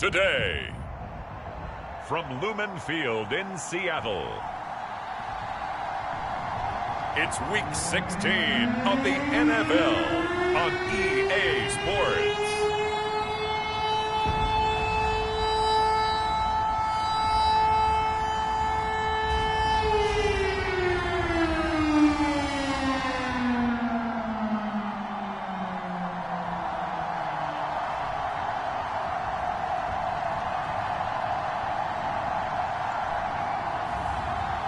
today. From Lumen Field in Seattle, it's Week 16 of the NFL on EA Sports.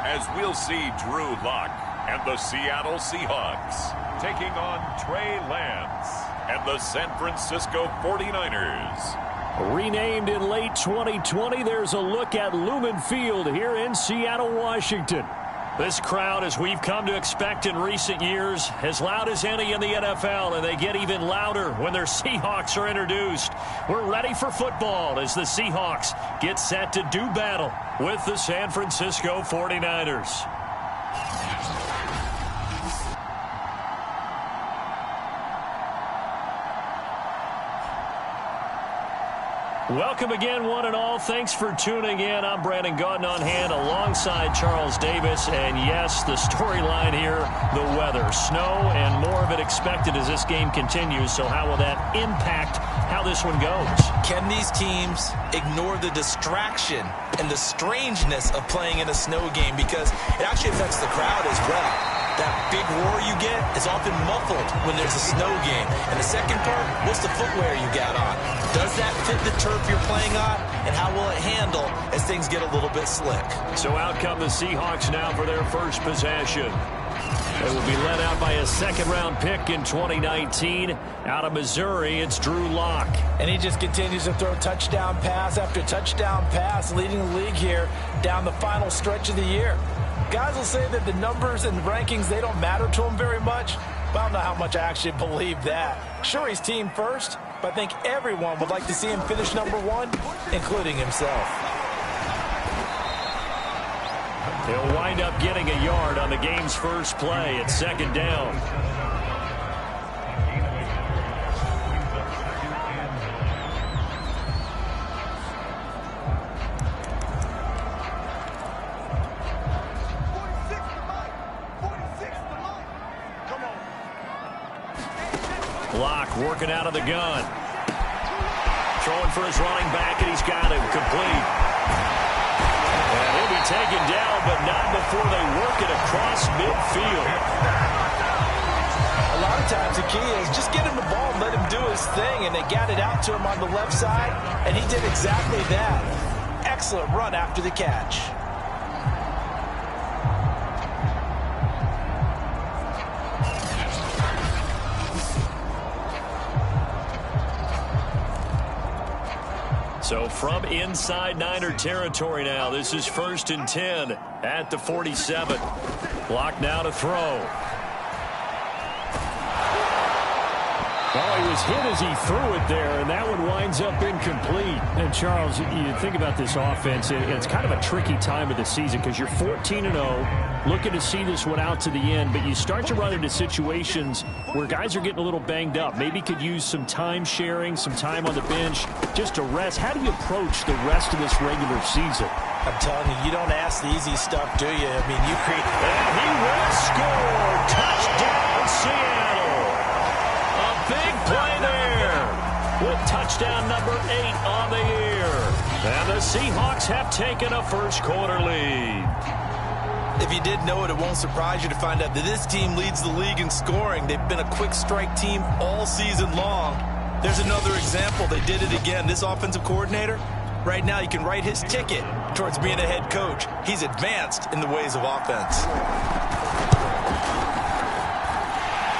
As we'll see Drew Lock and the Seattle Seahawks taking on Trey Lance and the San Francisco 49ers. Renamed in late 2020, there's a look at Lumen Field here in Seattle, Washington. This crowd, as we've come to expect in recent years, as loud as any in the NFL, and they get even louder when their Seahawks are introduced. We're ready for football as the Seahawks get set to do battle with the San Francisco 49ers. Welcome again, one and all. Thanks for tuning in. I'm Brandon Gaudin on hand alongside Charles Davis. And yes, the storyline here, the weather. Snow and more of it expected as this game continues. So how will that impact how this one goes? Can these teams ignore the distraction and the strangeness of playing in a snow game? Because it actually affects the crowd as well. That big roar you get is often muffled when there's a snow game. And the second part, what's the footwear you got on? Does that fit the turf you're playing on? And how will it handle as things get a little bit slick? So out come the Seahawks now for their first possession. They will be led out by a second-round pick in 2019. Out of Missouri, it's Drew Lock. And he just continues to throw touchdown pass after touchdown pass, leading the league here down the final stretch of the year. Guys will say that the numbers and rankings, they don't matter to him very much, but I don't know how much I actually believe that. Sure, he's team first, but I think everyone would like to see him finish number one, including himself. He'll wind up getting a yard on the game's first play at second down. Lock working out of the gun. Throwing for his running back, and he's got him complete. And he'll be taken down, but not before they work it across midfield. A lot of times the key is just get him the ball and let him do his thing, and they got it out to him on the left side, and he did exactly that. Excellent run after the catch. So from inside Niner territory now, this is 1st and 10 at the 47. Lock now to throw. Well, he was hit as he threw it there, and that one winds up incomplete. And, Charles, you think about this offense, it's kind of a tricky time of the season because you're 14-0, looking to see this one out to the end, but you start to run into situations where guys are getting a little banged up. Maybe could use some time sharing, some time on the bench just to rest. How do you approach the rest of this regular season? I'm telling you, you don't ask the easy stuff, do you? I mean, you create... And he will score! Touchdown, Seattle! A big play there with touchdown number 8 on the year. And the Seahawks have taken a first quarter lead. If you did know it, it won't surprise you to find out that this team leads the league in scoring. They've been a quick strike team all season long. There's another example. They did it again. This offensive coordinator, right now you can write his ticket towards being a head coach. He's advanced in the ways of offense.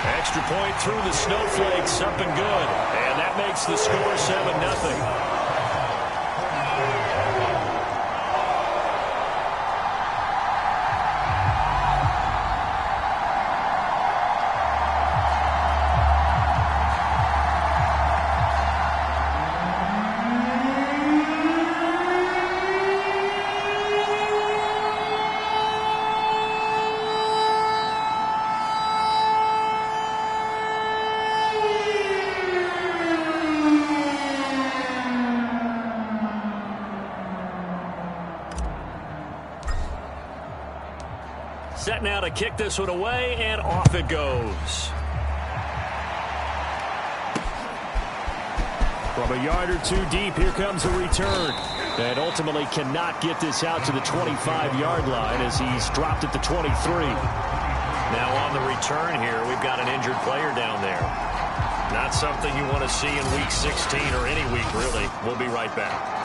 Extra point through the snowflakes, up and good. And that makes the score 7-0. set now to kick this one away, and off it goes. From a yard or two deep, here comes a return. And ultimately cannot get this out to the 25-yard line as he's dropped at the 23. Now on the return here, we've got an injured player down there. Not something you want to see in Week 16 or any week, really. We'll be right back.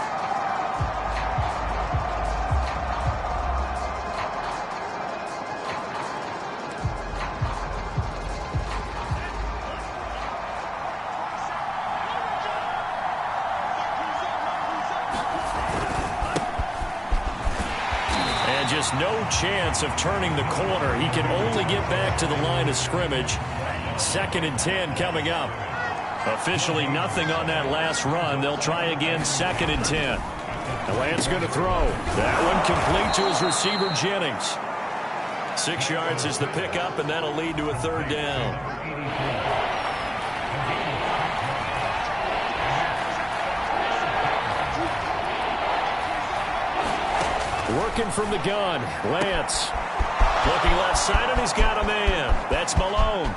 Just no chance of turning the corner. He can only get back to the line of scrimmage. 2nd and 10 coming up. Officially nothing on that last run. They'll try again 2nd and 10. The Lance going to throw. That one complete to his receiver, Jennings. 6 yards is the pickup, and that'll lead to a 3rd down. Working from the gun, Lance. Looking left side, and he's got a man. That's Malone.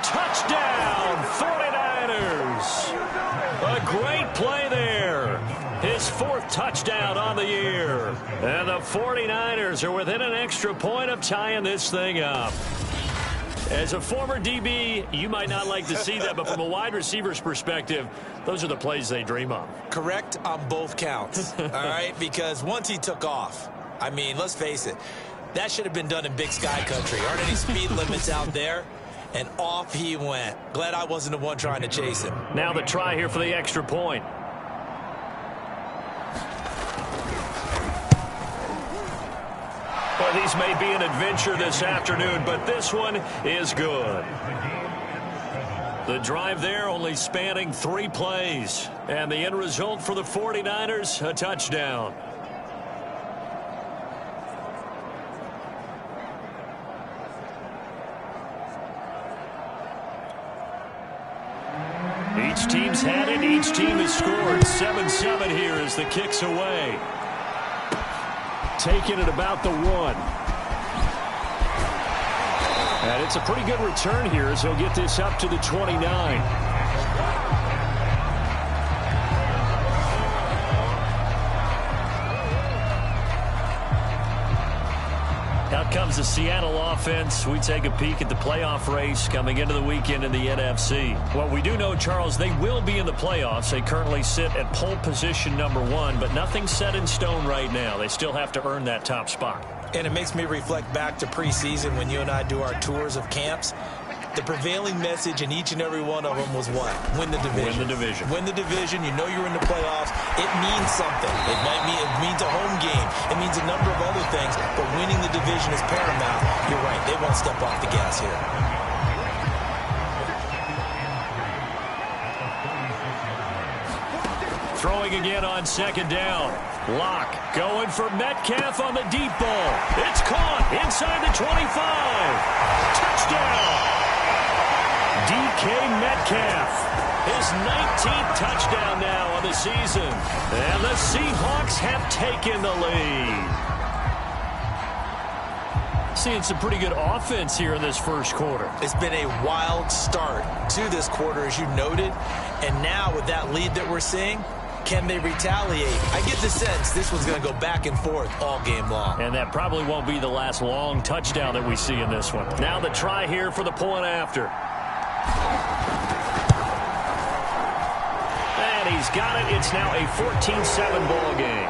Touchdown, 49ers. A great play there. His 4th touchdown on the year. And the 49ers are within an extra point of tying this thing up. As a former DB, you might not like to see that, but from a wide receiver's perspective, those are the plays they dream of. Correct on both counts, all right? Because once he took off, I mean, let's face it, that should have been done in Big Sky Country. Aren't any speed limits out there? And off he went. Glad I wasn't the one trying to chase him. Now the try here for the extra point. Well, these may be an adventure this afternoon, but this one is good. The drive there only spanning 3 plays. And the end result for the 49ers, a touchdown. Each team's had it. Each team has scored. 7-7 here as the kick's away. Taking it about the 1. And it's a pretty good return here as he'll get this up to the 29. Out comes the Seattle offense. We take a peek at the playoff race coming into the weekend in the NFC. Well, we do know, Charles, they will be in the playoffs. They currently sit at pole position number 1, but nothing's set in stone right now. They still have to earn that top spot. And it makes me reflect back to preseason when you and I do our tours of camps. The prevailing message in each and every one of them was what? Win the division. Win the division. Win the division. You know you're in the playoffs. It means something. It means a home game. It means a number of other things. But winning the division is paramount. You're right. They won't step off the gas here. Throwing again on 2nd down. Locke going for Metcalf on the deep ball. It's caught inside the 25. Touchdown. DK Metcalf, his 19th touchdown now of the season. And the Seahawks have taken the lead. Seeing some pretty good offense here in this first quarter. It's been a wild start to this quarter, as you noted. And now with that lead that we're seeing, can they retaliate? I get the sense this one's going to go back and forth all game long. And that probably won't be the last long touchdown that we see in this one. Now the try here for the point after. And he's got it. It's now a 14-7 ball game.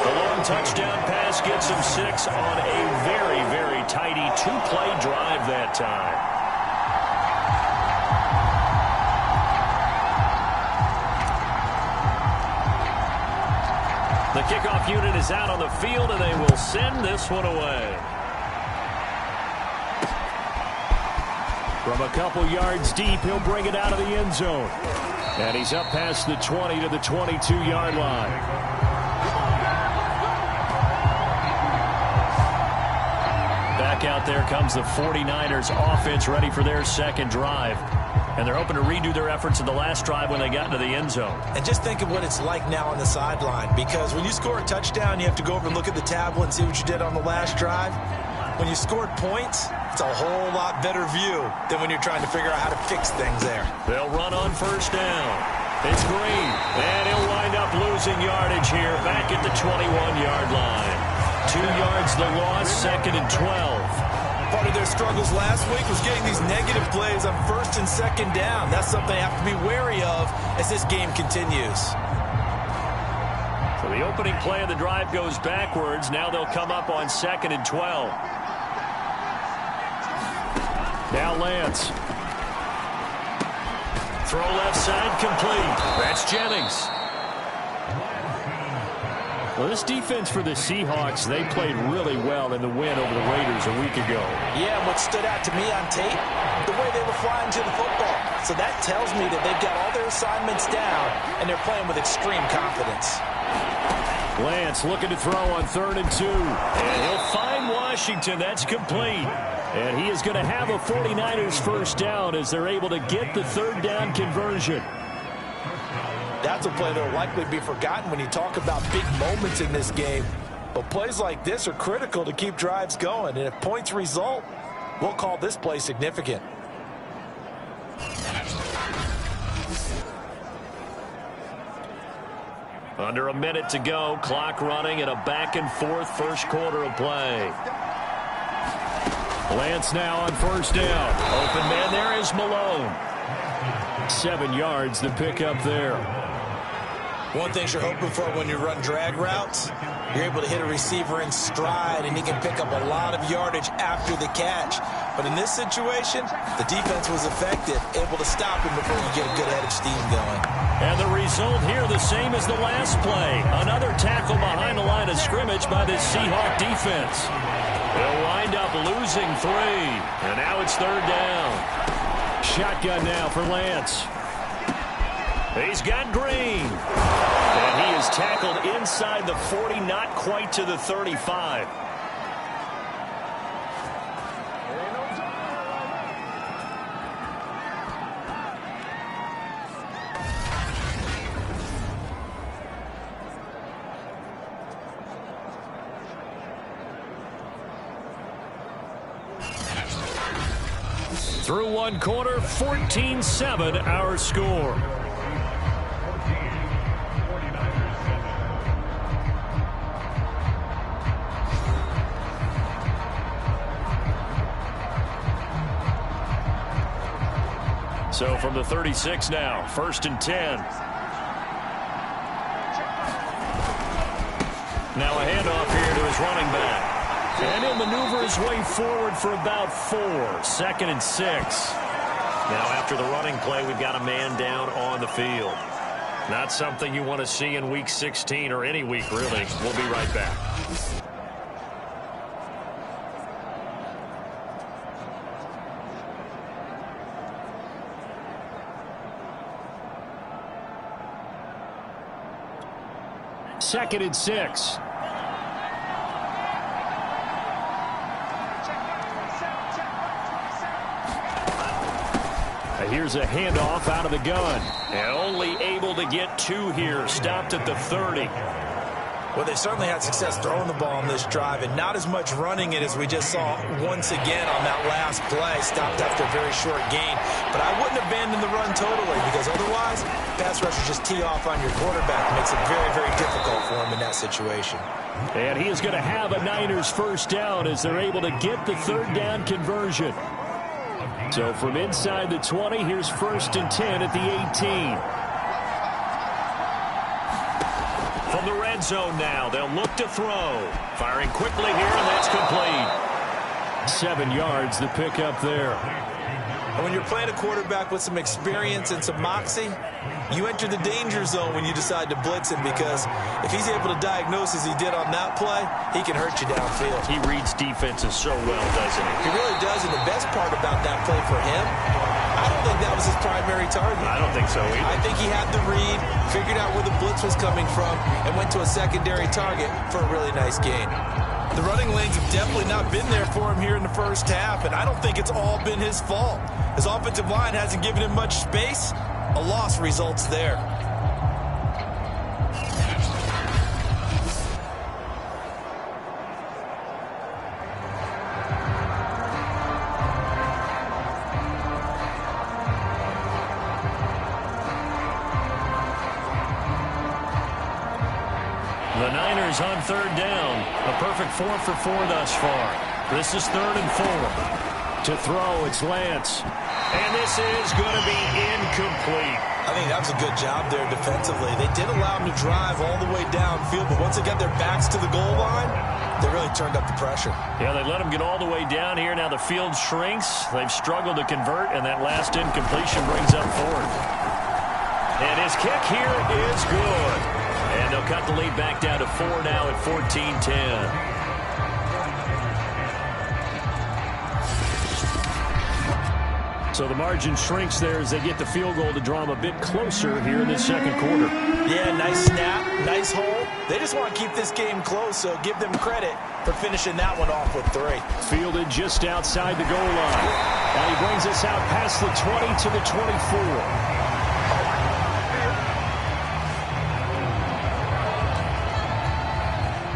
The long touchdown pass gets him 6 on a very, very tidy 2-play drive that time. The kickoff unit is out on the field, and they will send this one away. From a couple yards deep, he'll bring it out of the end zone. And he's up past the 20 to the 22-yard line. Back out there comes the 49ers offense, ready for their second drive. And they're hoping to redo their efforts in the last drive when they got into the end zone. And just think of what it's like now on the sideline, because when you score a touchdown, you have to go over and look at the tablet and see what you did on the last drive. When you scored points, it's a whole lot better view than when you're trying to figure out how to fix things there. They'll run on first down. It's Green, and he'll wind up losing yardage here back at the 21-yard line. 2 yards the loss, 2nd and 12. Part of their struggles last week was getting these negative plays on 1st and 2nd down. That's something they have to be wary of as this game continues. So the opening play of the drive goes backwards. Now they'll come up on 2nd and 12. Now Lance. Throw left side complete. That's Jennings. Well, this defense for the Seahawks, they played really well in the win over the Raiders a week ago. Yeah, and what stood out to me on tape, the way they were flying to the football. So that tells me that they've got all their assignments down, and they're playing with extreme confidence. Lance looking to throw on 3rd and 2. And he'll find Washington. That's complete. And he is going to have a 49ers first down as they're able to get the 3rd down conversion. That's a play that will likely be forgotten when you talk about big moments in this game. But plays like this are critical to keep drives going. And if points result, we'll call this play significant. Under a minute to go. Clock running in a back-and-forth first quarter of play. Lance now on first down. Open man there is Malone. 7 yards the pickup there. One thing you're hoping for when you run drag routes, you're able to hit a receiver in stride, and he can pick up a lot of yardage after the catch. But in this situation, the defense was effective, able to stop him before you get a good head of steam going. And the result here the same as the last play. Another tackle behind the line of scrimmage by this Seahawk defense. They'll wind up losing 3. And now it's 3rd down. Shotgun now for Lance. He's got Green. And he is tackled inside the 40, not quite to the 35. Through one quarter, 14-7 our score. So from the 36 now, 1st and 10. Now a handoff here to his running back. And he'll maneuver his way forward for about 4. 2nd and 6. Now after the running play, we've got a man down on the field. Not something you want to see in week 16 or any week, really. We'll be right back. Second and 6. Here's a handoff out of the gun. And only able to get 2 here. Stopped at the 30. Well, they certainly had success throwing the ball on this drive, and not as much running it as we just saw once again on that last play. Stopped after a very short gain. But I wouldn't abandon the run totally, because otherwise, pass rushers just tee off on your quarterback. It makes it very, very difficult for him in that situation. And he is going to have a Niners first down as they're able to get the 3rd down conversion. So from inside the 20, here's 1st and 10 at the 18. From the red zone now, they'll look to throw. Firing quickly here, and that's complete. 7 yards, the pickup there. And when you're playing a quarterback with some experience and some moxie, you enter the danger zone when you decide to blitz him, because if he's able to diagnose as he did on that play, he can hurt you downfield. He reads defenses so well, doesn't he? He really does, and the best part about that play for him, I don't think that was his primary target. I don't think so either. I think he had the read, figured out where the blitz was coming from, and went to a secondary target for a really nice gain. The running lanes have definitely not been there for him here in the first half, and I don't think it's all been his fault. His offensive line hasn't given him much space. A loss results there. The Niners on third down. A perfect 4 for 4 thus far. This is 3rd and 4. To throw, it's Lance. And this is going to be incomplete. I think that was a good job there defensively. They did allow him to drive all the way downfield, but once they got their backs to the goal line, they really turned up the pressure. Yeah, they let him get all the way down here. Now the field shrinks. They've struggled to convert, and that last incompletion brings up 4th. And his kick here is good. And they'll cut the lead back down to 4 now at 14-10. So the margin shrinks there as they get the field goal to draw them a bit closer here in this second quarter. Yeah, nice snap, nice hole. They just want to keep this game close, so give them credit for finishing that one off with 3. Fielded just outside the goal line. Now he brings us out past the 20 to the 24.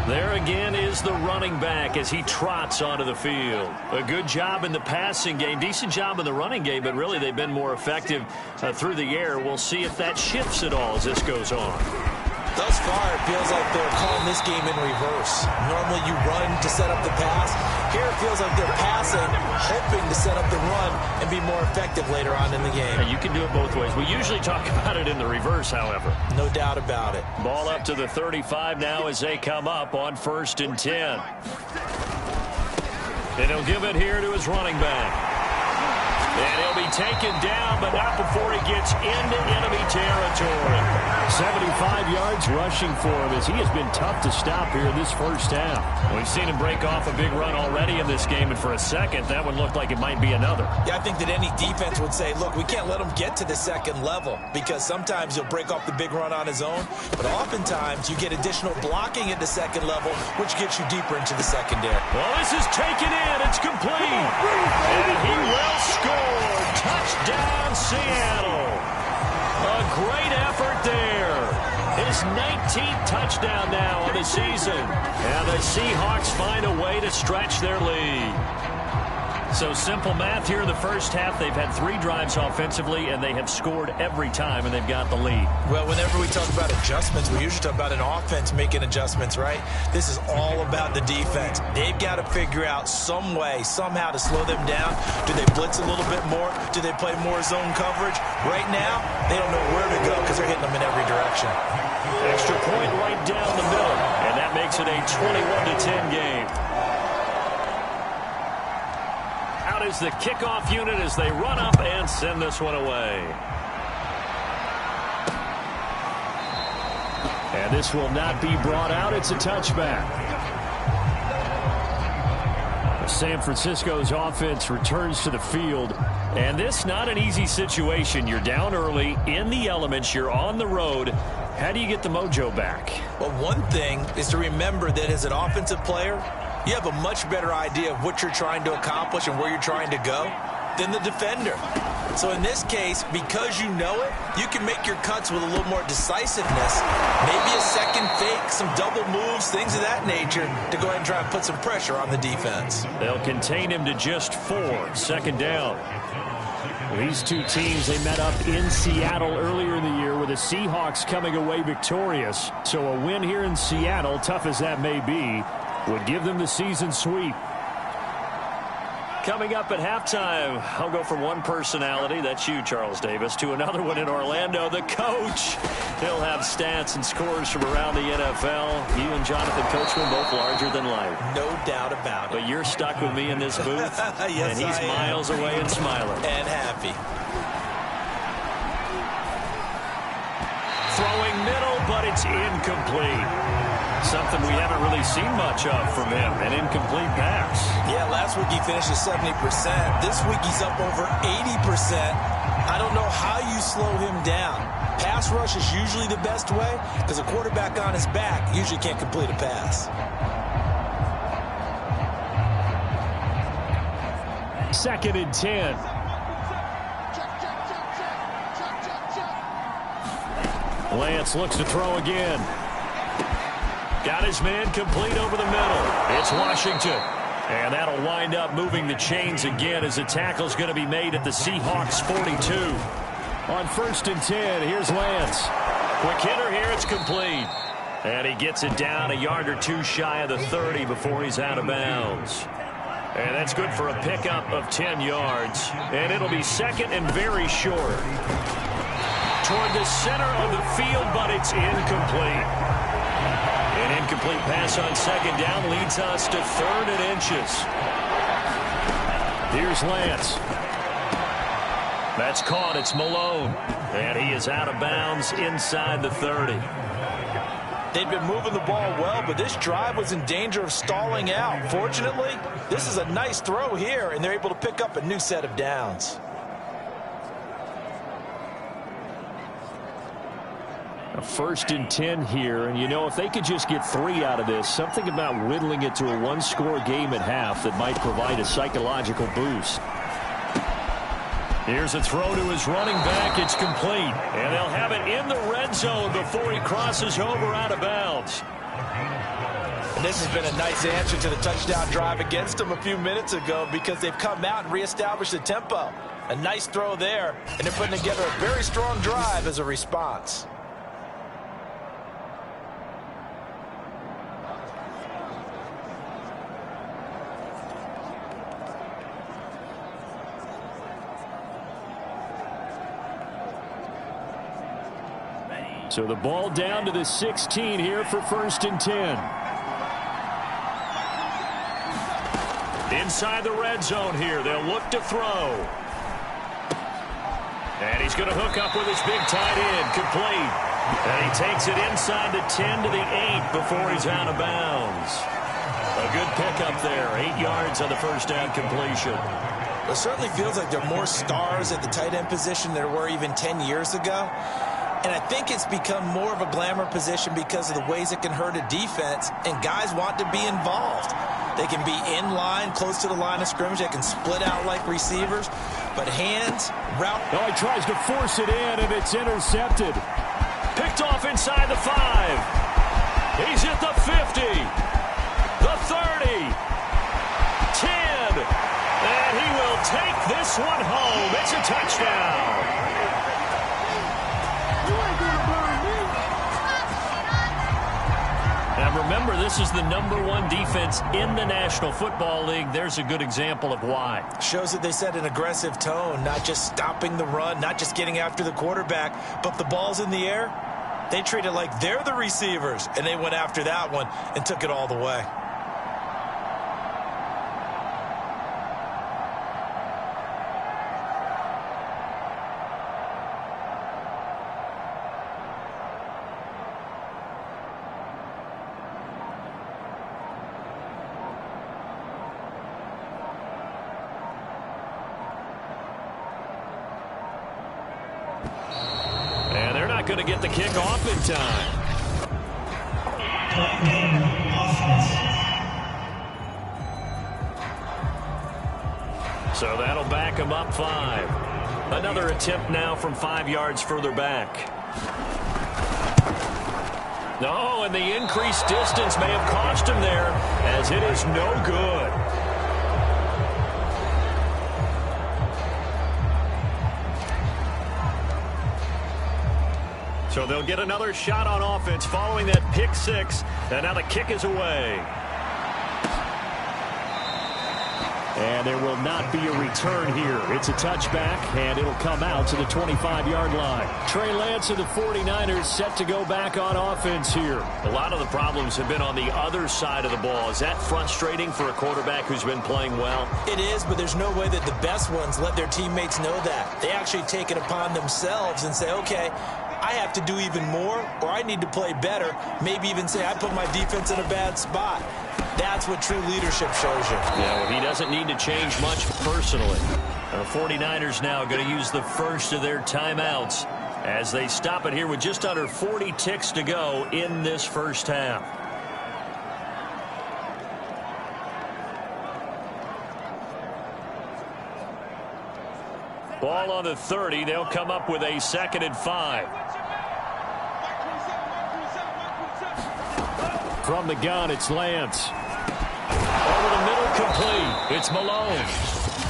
There again is the running back as he trots onto the field. A good job in the passing game, decent job in the running game, but really they've been more effective through the air. We'll see if that shifts at all as this goes on. Thus far, it feels like they're calling this game in reverse. Normally you run to set up the pass. Here it feels like they're passing, hoping to set up the run and be more effective later on in the game. You can do it both ways. We usually talk about it in the reverse, however. No doubt about it. Ball up to the 35 now as they come up on 1st and 10. And he'll give it here to his running back. And he'll be taken down, but not before he gets into enemy territory. 75 yards rushing for him as he has been tough to stop here in this first half. We've seen him break off a big run already in this game, and for a second, that one looked like it might be another. Yeah, I think that any defense would say, look, we can't let him get to the second level because sometimes he'll break off the big run on his own, but oftentimes you get additional blocking at the second level, which gets you deeper into the secondary. Well, this is taken in. It's complete. And he will score. Touchdown, Seattle. A great effort there. His 19th touchdown now on the season. And the Seahawks find a way to stretch their lead. So simple math here in the first half. They've had 3 drives offensively, and they have scored every time, and they've got the lead. Well, whenever we talk about adjustments, we usually talk about an offense making adjustments, right? This is all about the defense. They've got to figure out some way, somehow to slow them down. Do they blitz a little bit more? Do they play more zone coverage? Right now, they don't know where to go because they're hitting them in every direction. Extra point right down the middle, and that makes it a 21-10 game. Out is the kickoff unit as they run up and send this one away. And this will not be brought out. It's a touchback. San Francisco's offense returns to the field. And this not an easy situation. You're down early, in the elements, you're on the road. How do you get the mojo back? Well, one thing is to remember that as an offensive player, you have a much better idea of what you're trying to accomplish and where you're trying to go than the defender. So in this case, because you know it, you can make your cuts with a little more decisiveness. Maybe a second fake, some double moves, things of that nature to go ahead and try and put some pressure on the defense. They'll contain him to just 4. 2nd down. These two teams, they met up in Seattle earlier in the year with the Seahawks coming away victorious. So a win here in Seattle, tough as that may be, would give them the season sweep. Coming up at halftime, I'll go from one personality, that's you, Charles Davis, to another one in Orlando, the coach. He'll have stats and scores from around the NFL. You and Jonathan Coachman both larger than life. No doubt about it. But you're stuck with me in this booth, yes, and he's miles away and smiling. And happy. Throwing middle, but it's incomplete. Something we haven't really seen much of from him, an incomplete pass. Yeah, last week he finished at 70%. This week he's up over 80%. I don't know how you slow him down. Pass rush is usually the best way because a quarterback on his back usually can't complete a pass. 2nd and 10. Lance looks to throw again. Got his man complete over the middle. It's Washington. And that'll wind up moving the chains again as the tackle's going to be made at the Seahawks 42. On 1st and 10, here's Lance. Quick hitter here, it's complete. And he gets it down a yard or two shy of the 30 before he's out of bounds. And that's good for a pickup of 10 yards. And it'll be 2nd and very short. Toward the center of the field, but it's incomplete. An incomplete pass on 2nd down leads us to 3rd and inches. Here's Lance. That's caught. It's Malone. And he is out of bounds inside the 30. They've been moving the ball well, but this drive was in danger of stalling out. Fortunately, this is a nice throw here, and they're able to pick up a new set of downs. A 1st and 10 here, and you know, if they could just get 3 out of this, something about whittling it to a 1-score game at half that might provide a psychological boost. Here's a throw to his running back. It's complete. And they'll have it in the red zone before he crosses over out of bounds. And this has been a nice answer to the touchdown drive against them a few minutes ago because they've come out and reestablished the tempo. A nice throw there, and they're putting together a very strong drive as a response. So the ball down to the 16 here for 1st and 10. Inside the red zone here. They'll look to throw. And he's going to hook up with his big tight end. Complete. And he takes it inside the 10 to the 8 before he's out of bounds. A good pickup there. 8 yards on the first down completion. It certainly feels like there are more stars at the tight end position than there were even 10 years ago. And I think it's become more of a glamour position because of the ways it can hurt a defense, and guys want to be involved. They can be in line, close to the line of scrimmage. They can split out like receivers. But hands, route. Oh, he tries to force it in, and it's intercepted. Picked off inside the 5. He's at the 50. The 30. 10. And he will take this one home. It's a touchdown. Now remember, this is the #1 defense in the National Football League. There's a good example of why. Shows that they set an aggressive tone, not just stopping the run, not just getting after the quarterback, but the ball's in the air. They treat it like they're the receivers, and they went after that one and took it all the way. Going to get the kick off in time. So that'll back him up 5. Another attempt now from 5 yards further back. No, and the increased distance may have cost him there, as it is no good. So they'll get another shot on offense following that pick 6. And now the kick is away. And there will not be a return here. It's a touchback, and it'll come out to the 25-yard line. Trey Lance of the 49ers set to go back on offense here. A lot of the problems have been on the other side of the ball. Is that frustrating for a quarterback who's been playing well? It is, but there's no way that the best ones let their teammates know that. They actually take it upon themselves and say, okay, I have to do even more, or I need to play better. Maybe even say I put my defense in a bad spot. That's what true leadership shows you. Yeah, well, he doesn't need to change much personally. The 49ers now going to use the first of their timeouts as they stop it here with just under 40 ticks to go in this first half. Ball on the 30. They'll come up with a 2nd and 5. From the gun, it's Lance. Over the middle, complete. It's Malone.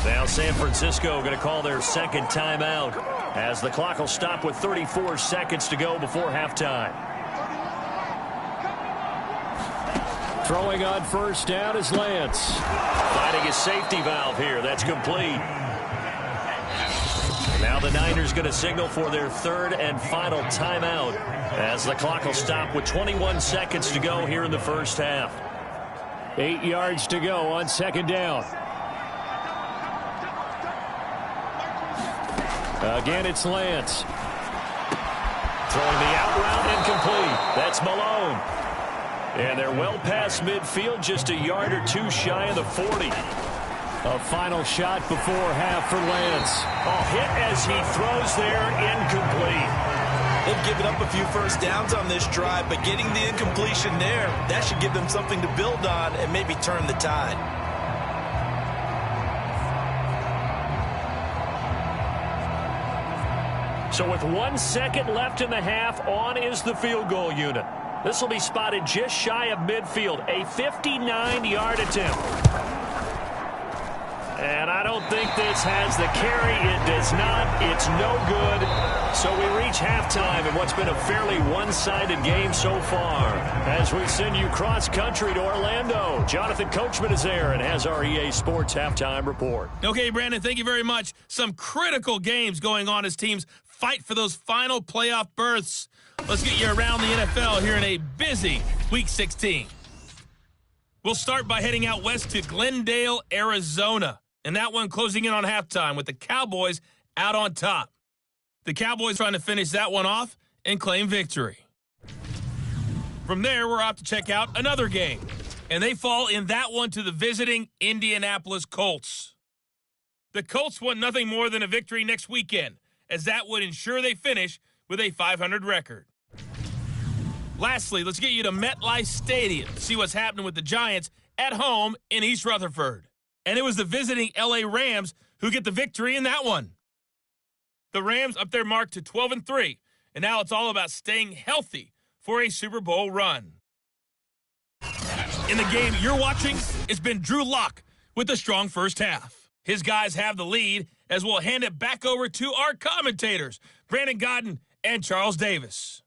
Now San Francisco going to call their second timeout as the clock will stop with 34 seconds to go before halftime. Throwing on first down is Lance. Finding his safety valve here. That's complete. Now the Niners going to signal for their third and final timeout as the clock will stop with 21 seconds to go here in the first half. 8 yards to go on second down. Again, it's Lance. Throwing the out route incomplete. That's Malone. And they're well past midfield, just a yard or two shy of the 40. A final shot before half for Lance. Hit as he throws there, incomplete. They've given up a few first downs on this drive, but getting the incompletion there, that should give them something to build on and maybe turn the tide. So with 1 second left in the half, on is the field goal unit. This will be spotted just shy of midfield, a 59-yard attempt. And I don't think this has the carry. It does not. It's no good. So we reach halftime in what's been a fairly one-sided game so far. As we send you cross-country to Orlando, Jonathan Coachman is there and has our EA Sports halftime report. Okay, Brandon, thank you very much. Some critical games going on as teams fight for those final playoff berths. Let's get you around the NFL here in a busy Week 16. We'll start by heading out west to Glendale, Arizona. And that one closing in on halftime with the Cowboys out on top. The Cowboys trying to finish that one off and claim victory. From there, we're off to check out another game. And they fall in that one to the visiting Indianapolis Colts. The Colts want nothing more than a victory next weekend, as that would ensure they finish with a .500 record. Lastly, let's get you to MetLife Stadium to see what's happening with the Giants at home in East Rutherford. And it was the visiting L.A. Rams who get the victory in that one. The Rams up their mark to 12-3, and now it's all about staying healthy for a Super Bowl run. In the game you're watching, it's been Drew Lock with a strong first half. His guys have the lead as we'll hand it back over to our commentators, Brandon Godden and Charles Davis.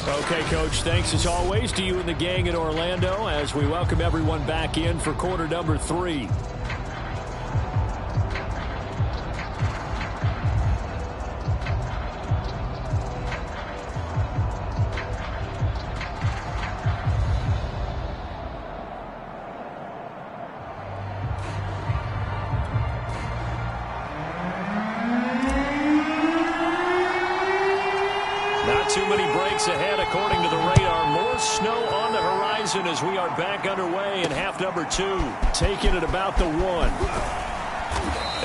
Okay, Coach, thanks as always to you and the gang in Orlando as we welcome everyone back in for quarter number 3. Too many breaks ahead according to the radar. More snow on the horizon as we are back underway in half number 2. Taking it about the 1.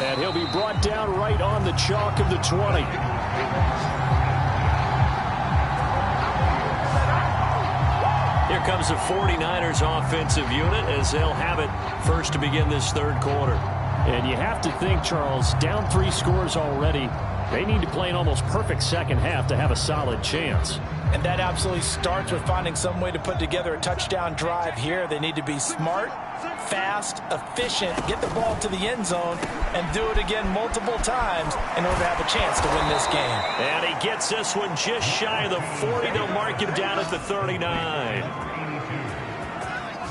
And he'll be brought down right on the chalk of the 20. Here comes the 49ers offensive unit as they'll have it first to begin this third quarter. And you have to think, Charles, down 3 scores already. They need to play an almost perfect second half to have a solid chance. And that absolutely starts with finding some way to put together a touchdown drive here. They need to be smart, fast, efficient, get the ball to the end zone, and do it again multiple times in order to have a chance to win this game. And he gets this one just shy of the 40. They'll mark him down at the 39.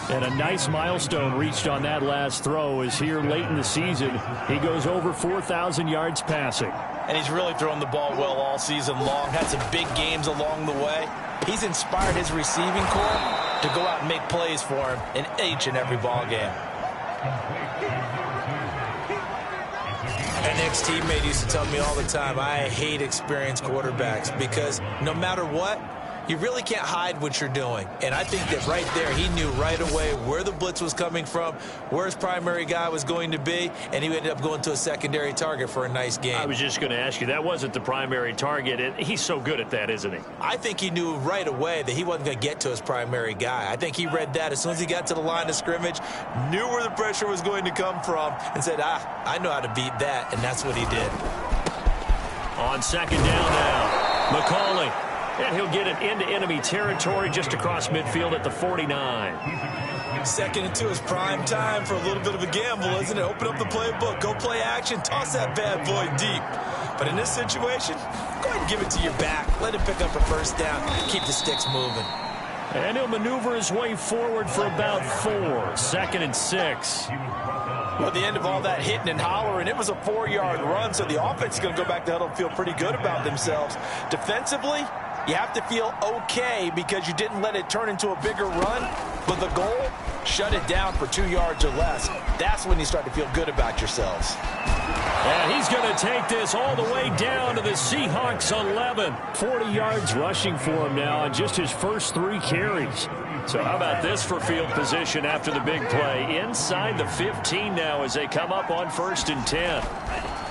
And a nice milestone reached on that last throw is here late in the season. He goes over 4,000 yards passing. And he's really thrown the ball well all season long. Had some big games along the way. He's inspired his receiving corps to go out and make plays for him in each and every ball game. An ex-teammate used to tell me all the time, I hate experienced quarterbacks because no matter what, You really can't hide what you're doing. And I think that right there, he knew right away where the blitz was coming from, where his primary guy was going to be, and he ended up going to a secondary target for a nice game. I was just going to ask you, that wasn't the primary target. And he's so good at that, isn't he? I think he knew right away that he wasn't going to get to his primary guy. I think he read that as soon as he got to the line of scrimmage, knew where the pressure was going to come from, and said, I know how to beat that, and that's what he did. On second down now, McCauley. And he'll get it into enemy territory just across midfield at the 49. Second and 2 is prime time for a little bit of a gamble, isn't it? Open up the playbook, go play action, toss that bad boy deep. But in this situation, go ahead and give it to your back. Let him pick up a first down, keep the sticks moving. And he'll maneuver his way forward for about 4. Second and 6. Well, at the end of all that hitting and hollering, it was a 4-yard run, so the offense is going to go back to huddle and feel pretty good about themselves. Defensively, you have to feel okay because you didn't let it turn into a bigger run, but the goal, shut it down for 2 yards or less. That's when you start to feel good about yourselves. And he's going to take this all the way down to the Seahawks 11. 40 yards rushing for him now on just his first 3 carries. So how about this for field position after the big play? Inside the 15 now as they come up on 1st and 10.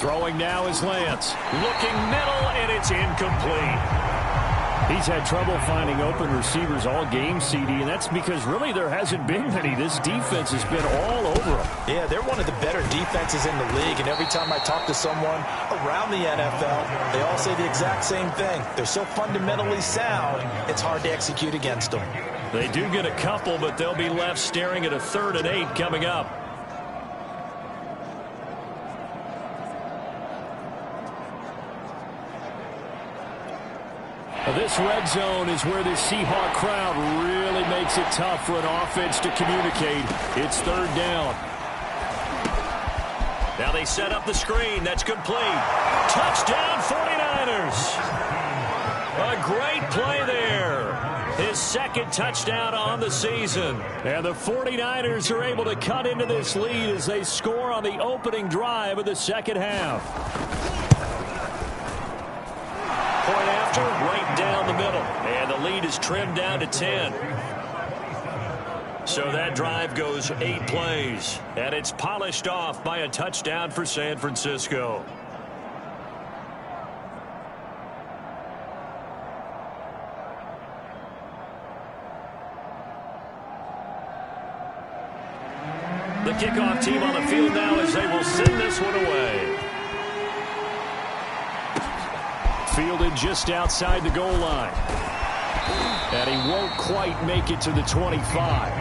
Throwing now is Lance. Looking middle, and it's incomplete. He's had trouble finding open receivers all game, CD, and that's because really there hasn't been many. This defense has been all over them. Yeah, they're one of the better defenses in the league, and every time I talk to someone around the NFL, they all say the exact same thing. They're so fundamentally sound, it's hard to execute against them. They do get a couple, but they'll be left staring at a 3rd and 8 coming up. This red zone is where this Seahawk crowd really makes it tough for an offense to communicate. It's 3rd down. Now they set up the screen. That's complete. Touchdown 49ers. A great play there. His 2nd touchdown on the season. And the 49ers are able to cut into this lead as they score on the opening drive of the 2nd half. Point after, right down the middle. And the lead is trimmed down to 10. So that drive goes 8 plays. And it's polished off by a touchdown for San Francisco. The kickoff team on the field now as they will send this one away. Fielded just outside the goal line. And he won't quite make it to the 25.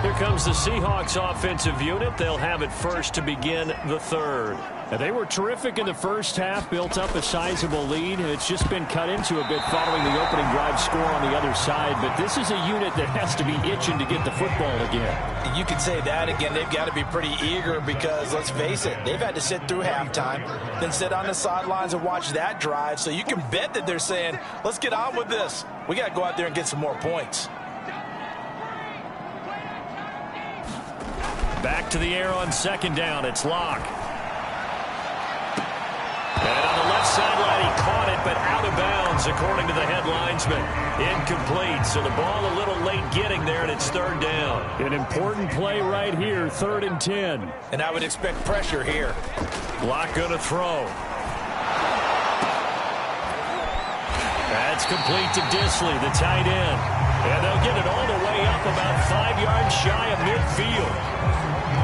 Here comes the Seahawks offensive unit. They'll have it first to begin the 3rd. And they were terrific in the first half, built up a sizable lead. It's just been cut into a bit following the opening drive score on the other side. But this is a unit that has to be itching to get the football again. You could say that again. They've got to be pretty eager because, let's face it, they've had to sit through halftime, then sit on the sidelines and watch that drive. So you can bet that they're saying, let's get on with this. We got to go out there and get some more points. Back to the air on 2nd down. It's Locke. And on the left sideline, he caught it, but out of bounds, according to the head linesman. Incomplete, so the ball a little late getting there, and it's 3rd down. An important play right here, 3rd and 10. And I would expect pressure here. Locke going to throw. That's complete to Disley, the tight end. And they'll get it all the way up about 5 yards shy of midfield.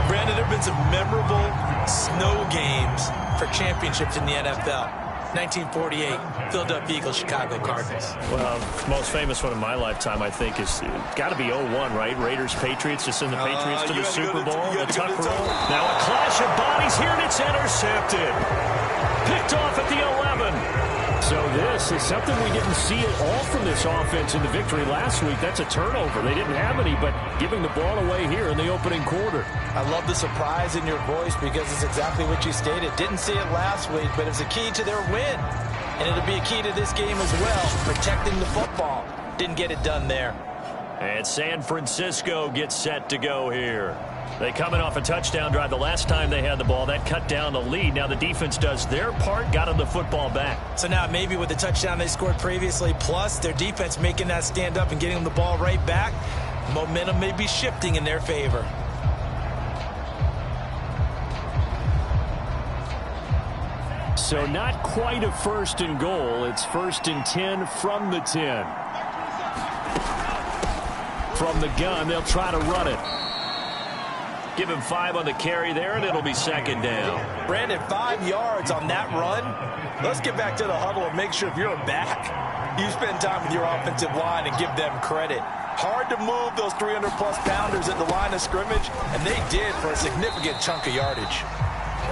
Brandon, there have been some memorable snow games for championships in the NFL. 1948, Philadelphia Eagles, Chicago Cardinals. Well, most famous one in my lifetime, I think, is got to be 01, right? Raiders, Patriots, to send the Patriots to the Super Bowl. The tuck roll. Now a clash of bodies here, and it's intercepted. Picked off at the 11. So this is something we didn't see at all from this offense in the victory last week. That's a turnover. They didn't have any, but giving the ball away here in the opening quarter. I love the surprise in your voice because it's exactly what you stated. Didn't see it last week, but it's a key to their win. And it'll be a key to this game as well, protecting the football. Didn't get it done there. And San Francisco gets set to go here. They coming off a touchdown drive the last time they had the ball. That cut down the lead. Now the defense does their part, got them the football back. So now maybe with the touchdown they scored previously, plus their defense making that stand up and getting them the ball right back, momentum may be shifting in their favor. So not quite a 1st and goal. It's 1st and 10 from the 10. From the gun, they'll try to run it. Give him 5 on the carry there, and it'll be 2nd down. Brandon, 5 yards on that run. Let's get back to the huddle and make sure if you're a back, you spend time with your offensive line and give them credit. Hard to move those 300-plus pounders at the line of scrimmage, and they did for a significant chunk of yardage.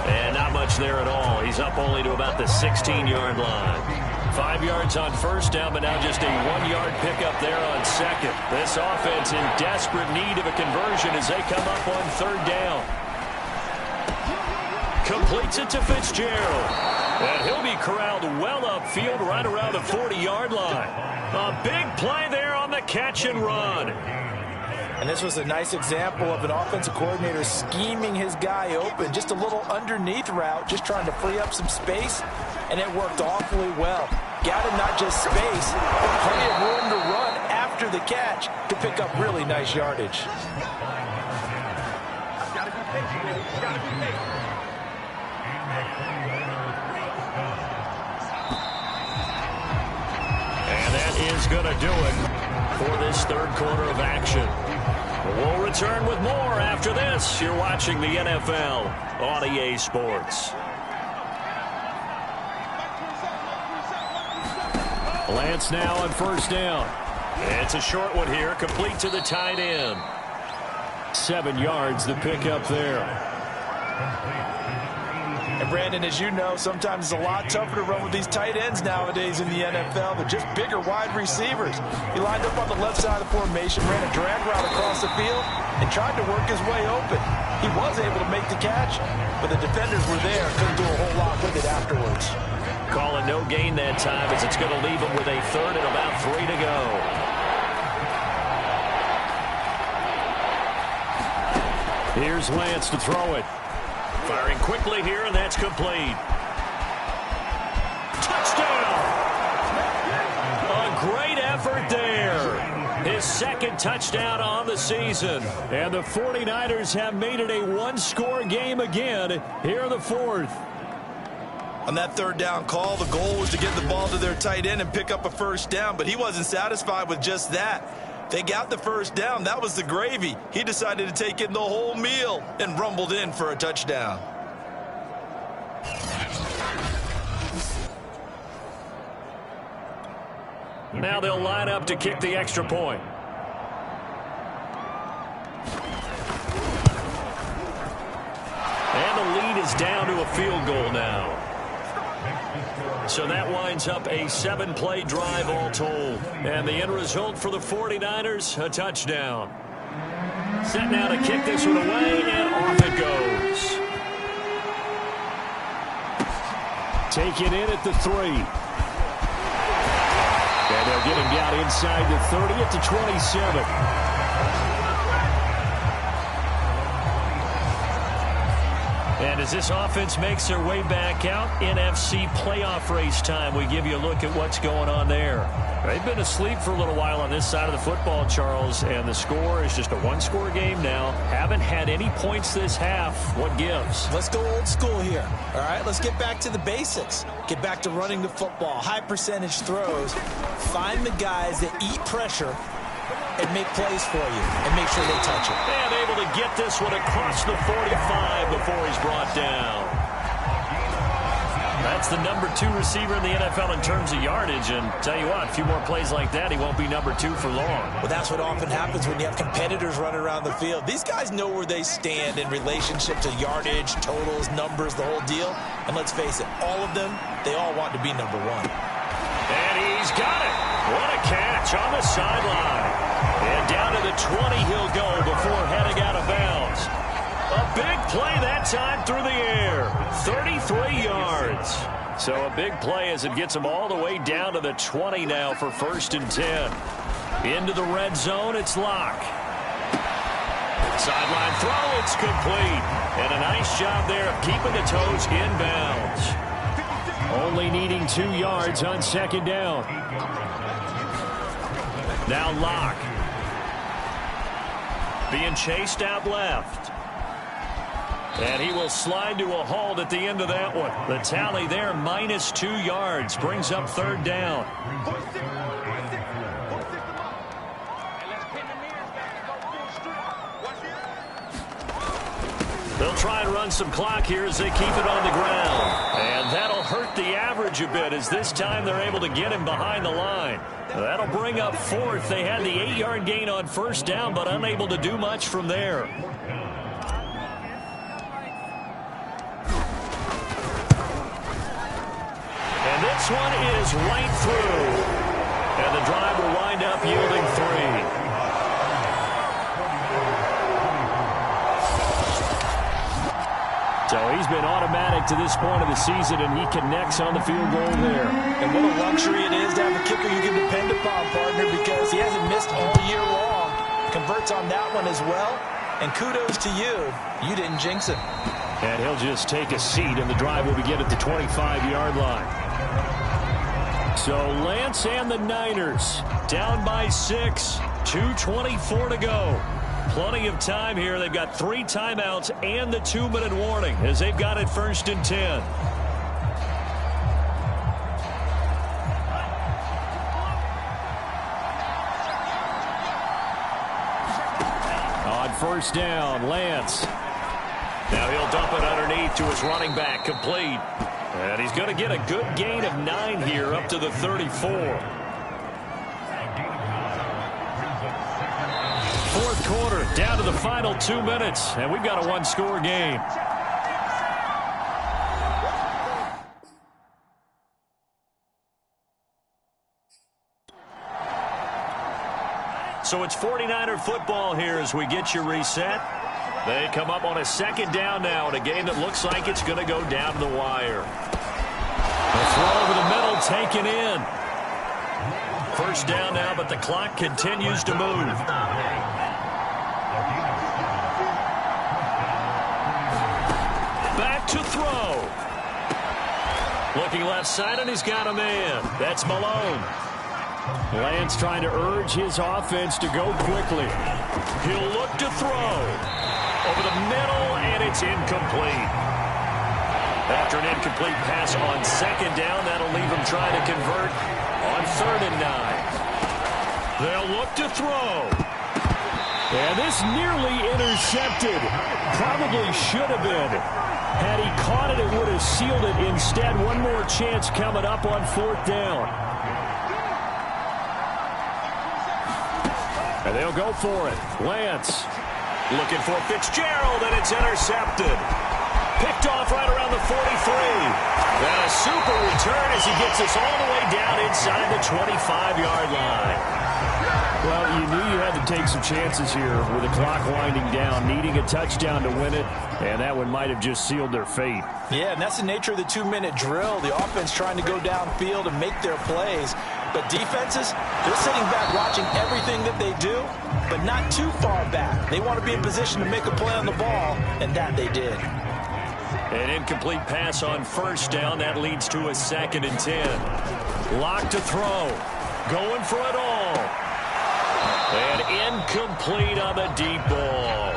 And not much there at all. He's up only to about the 16-yard line. 5 yards on 1st down, but now just a 1-yard pickup there on 2nd. This offense in desperate need of a conversion as they come up on 3rd down. Completes it to Fitzgerald. And he'll be corralled well upfield right around the 40-yard line. A big play there on the catch and run. And this was a nice example of an offensive coordinator scheming his guy open. Just a little underneath route, just trying to free up some space, and it worked awfully well. Got him not just space, but plenty of room to run after the catch to pick up really nice yardage. And that is going to do it for this 3rd quarter of action. We'll return with more after this. You're watching the NFL on EA Sports. Lance now on 1st down. It's a short one here, complete to the tight end. 7 yards the pickup there. And Brandon, as you know, sometimes it's a lot tougher to run with these tight ends nowadays in the NFL. They're just bigger wide receivers. He lined up on the left side of the formation, ran a drag route across the field, and tried to work his way open. He was able to make the catch, but the defenders were there, couldn't do a whole lot with it afterwards. Calling no gain that time as it's going to leave him with a 3rd and about 3 to go. Here's Lance to throw it. Firing quickly here, and that's complete. Touchdown! A great effort there. His 2nd touchdown on the season. And the 49ers have made it a 1-score game again here in the 4th. On that 3rd down call, the goal was to get the ball to their tight end and pick up a 1st down, but he wasn't satisfied with just that. They got the 1st down. That was the gravy. He decided to take in the whole meal and rumbled in for a touchdown. Now they'll line up to kick the extra point. And the lead is down to a field goal now. So that winds up a 7-play drive all told. And the end result for the 49ers, a touchdown. Set now to kick this one away, and off it goes. Taken in at the 3. And they'll get him down inside the 30 at the 27. And as this offense makes their way back out, NFC playoff race time, we give you a look at what's going on there. They've been asleep for a little while on this side of the football, Charles, and the score is just a 1-score game now. Haven't had any points this half. What gives? Let's go old school here. All right, let's get back to the basics. Get back to running the football, high percentage throws. Find the guys that eat pressure and make plays for you and make sure they touch it. And able to get this one across the 45 before he's brought down. That's the number 2 receiver in the NFL in terms of yardage, and tell you what, a few more plays like that, he won't be number 2 for long. Well, that's what often happens when you have competitors running around the field. These guys know where they stand in relationship to yardage, totals, numbers, the whole deal. And let's face it, all of them, they all want to be number 1. And he's got it. What a catch on the sideline. And down to the 20 he'll go before heading out of bounds. A big play that time through the air. 33 yards. So a big play as it gets him all the way down to the 20 now for 1st and 10. Into the red zone, it's Locke. Sideline throw, it's complete. And a nice job there of keeping the toes inbounds. Only needing 2 yards on second down. Now Locke. Being chased out left. And he will slide to a halt at the end of that one. The tally there, minus 2 yards, brings up third down. They'll try and run some clock here as they keep it on the ground. And that'll hurt the average a bit as this time they're able to get him behind the line. That'll bring up fourth. They had the 8-yard gain on first down, but unable to do much from there. And this one is right through. And the drive will wind up yielding 3. So he's been automatic to this point of the season, and he connects on the field goal there. And what a luxury it is to have a kicker you can depend upon, partner, because he hasn't missed all year long. Converts on that one as well. And kudos to you. You didn't jinx him. And he'll just take a seat, and the drive will begin at the 25-yard line. So Lance and the Niners down by 6, 2:24 to go. Plenty of time here. They've got 3 timeouts and the 2-minute warning as they've got it 1st and 10. On first down, Lance. Now he'll dump it underneath to his running back, complete. And he's going to get a good gain of 9 here up to the 34. Fourth quarter, down to the final 2 minutes, and we've got a 1-score game. So it's 49er football here as we get you reset. They come up on a second down now in a game that looks like it's going to go down to the wire. The throw over the middle taken in. First down now, but the clock continues to move. Back to throw. Looking left side, and he's got a man. That's Malone. Lance trying to urge his offense to go quickly. He'll look to throw. Over the middle, and it's incomplete. After an incomplete pass on second down, that'll leave him trying to convert on 3rd and 9. They'll look to throw. And this nearly intercepted. Probably should have been. Had he caught it, it would have sealed it. Instead, one more chance coming up on 4th down. And they'll go for it. Lance looking for Fitzgerald, and it's intercepted. Picked off right around the 43. And a super return as he gets us all the way down inside the 25-yard line. Well, you knew you had to take some chances here with the clock winding down, needing a touchdown to win it, and that one might have just sealed their fate. Yeah, and that's the nature of the 2-minute drill. The offense trying to go downfield and make their plays. But defenses, they're sitting back watching everything that they do, but not too far back. They want to be in position to make a play on the ball, and that they did. An incomplete pass on first down. That leads to a 2nd and 10. Lock to throw. Going for it all. And incomplete on the deep ball.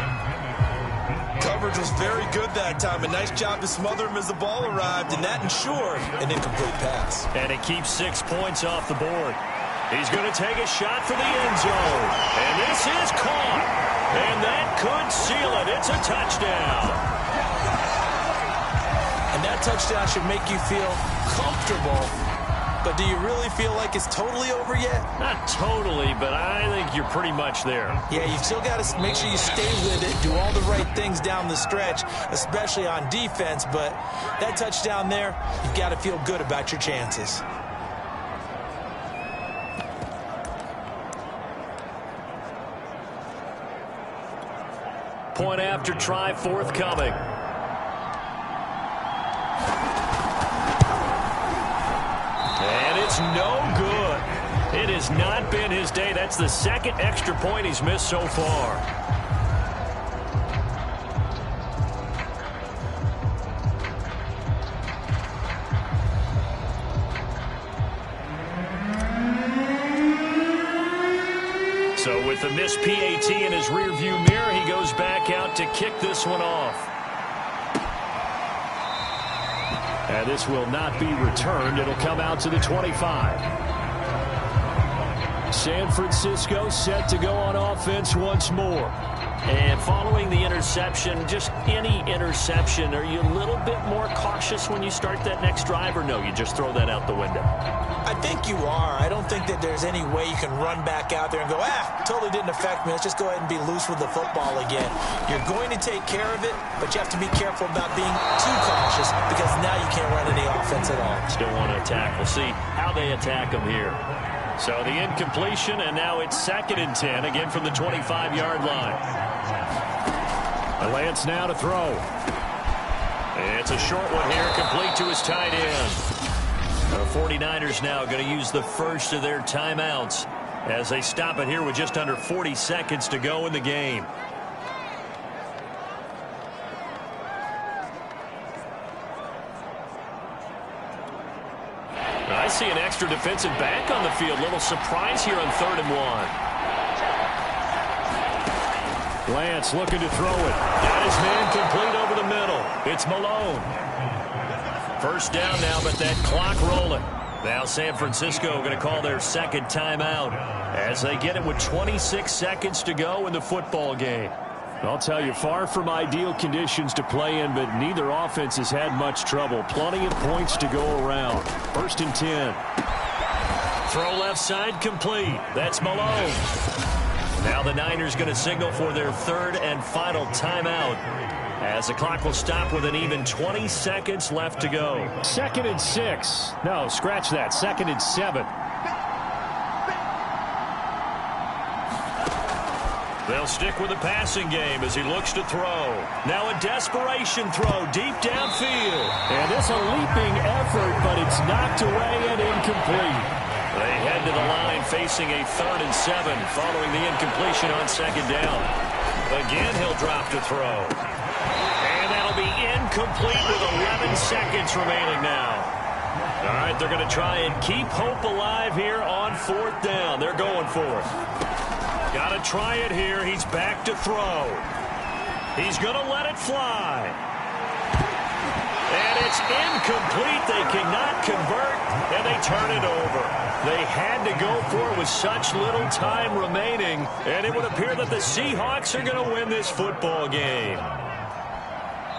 Coverage was very good that time. A nice job to smother him as the ball arrived, and that ensured an incomplete pass. And it keeps 6 points off the board. He's going to take a shot for the end zone. And this is caught. And that could seal it. It's a touchdown. And that touchdown should make you feel comfortable. But do you really feel like it's totally over yet? Not totally, but I think you're pretty much there. Yeah, you've still got to make sure you stay with it, do all the right things down the stretch, especially on defense. But that touchdown there, you've got to feel good about your chances. Point after try forthcoming. And it's no good. It has not been his day. That's the 2nd extra point he's missed so far. With a missed PAT in his rearview mirror, he goes back out to kick this one off. And this will not be returned. It'll come out to the 25. San Francisco set to go on offense once more. And following the interception, just any interception, are you a little bit more cautious when you start that next drive, or no, you just throw that out the window? I think you are. I don't think that there's any way you can run back out there and go, totally didn't affect me. Let's just go ahead and be loose with the football again. You're going to take care of it, but you have to be careful about being too cautious because now you can't run any offense at all. Still want to attack. We'll see how they attack them here. So the incompletion, and now it's 2nd and 10, again from the 25-yard line. Lance now to throw. It's a short one here, complete to his tight end. The 49ers now going to use the first of their timeouts as they stop it here with just under 40 seconds to go in the game. I see an extra defensive back on the field. Little surprise here on 3rd and 1. Lance looking to throw it. Got his man complete over the middle. It's Malone. First down now, but that clock rolling. Now San Francisco going to call their 2nd timeout as they get it with 26 seconds to go in the football game. I'll tell you, far from ideal conditions to play in, but neither offense has had much trouble. Plenty of points to go around. 1st and 10. Throw left side complete. That's Malone. Now the Niners going to signal for their 3rd and final timeout as the clock will stop with an even 20 seconds left to go. 2nd and 6. No, scratch that. 2nd and 7. They'll stick with the passing game as he looks to throw. Now a desperation throw deep downfield. And it's a leaping effort, but it's knocked away and incomplete. They head to the line facing a 3rd and 7 following the incompletion on 2nd down. Again, he'll drop to throw. And that'll be incomplete with 11 seconds remaining now. All right, they're going to try and keep hope alive here on 4th down. They're going for it. Got to try it here. He's back to throw. He's going to let it fly. And it's incomplete. They cannot convert, and they turn it over. They had to go for it with such little time remaining, and it would appear that the Seahawks are going to win this football game.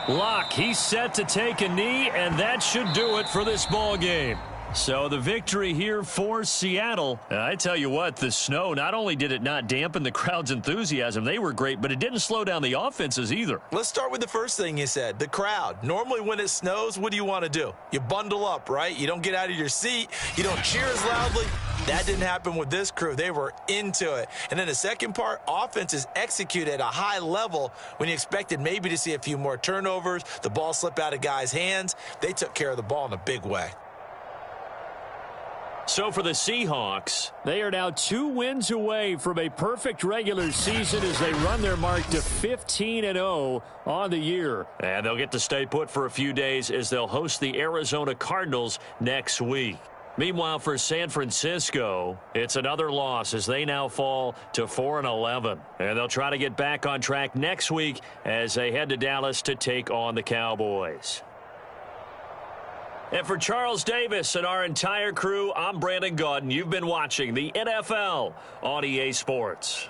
Locke, he's set to take a knee, and that should do it for this ball game. So the victory here for Seattle. I tell you what, the snow, not only did it not dampen the crowd's enthusiasm, they were great, but it didn't slow down the offenses either. Let's start with the first thing you said, the crowd. Normally when it snows, what do you want to do? You bundle up, right? You don't get out of your seat. You don't cheer as loudly. That didn't happen with this crew. They were into it. And then the second part, offenses execute at a high level when you expected maybe to see a few more turnovers, the ball slip out of guys' hands. They took care of the ball in a big way. So for the Seahawks, they are now 2 wins away from a perfect regular season as they run their mark to 15-0 on the year. And they'll get to stay put for a few days as they'll host the Arizona Cardinals next week. Meanwhile, for San Francisco, it's another loss as they now fall to 4-11. And they'll try to get back on track next week as they head to Dallas to take on the Cowboys. And for Charles Davis and our entire crew, I'm Brandon Gaudin. You've been watching the NFL on EA Sports.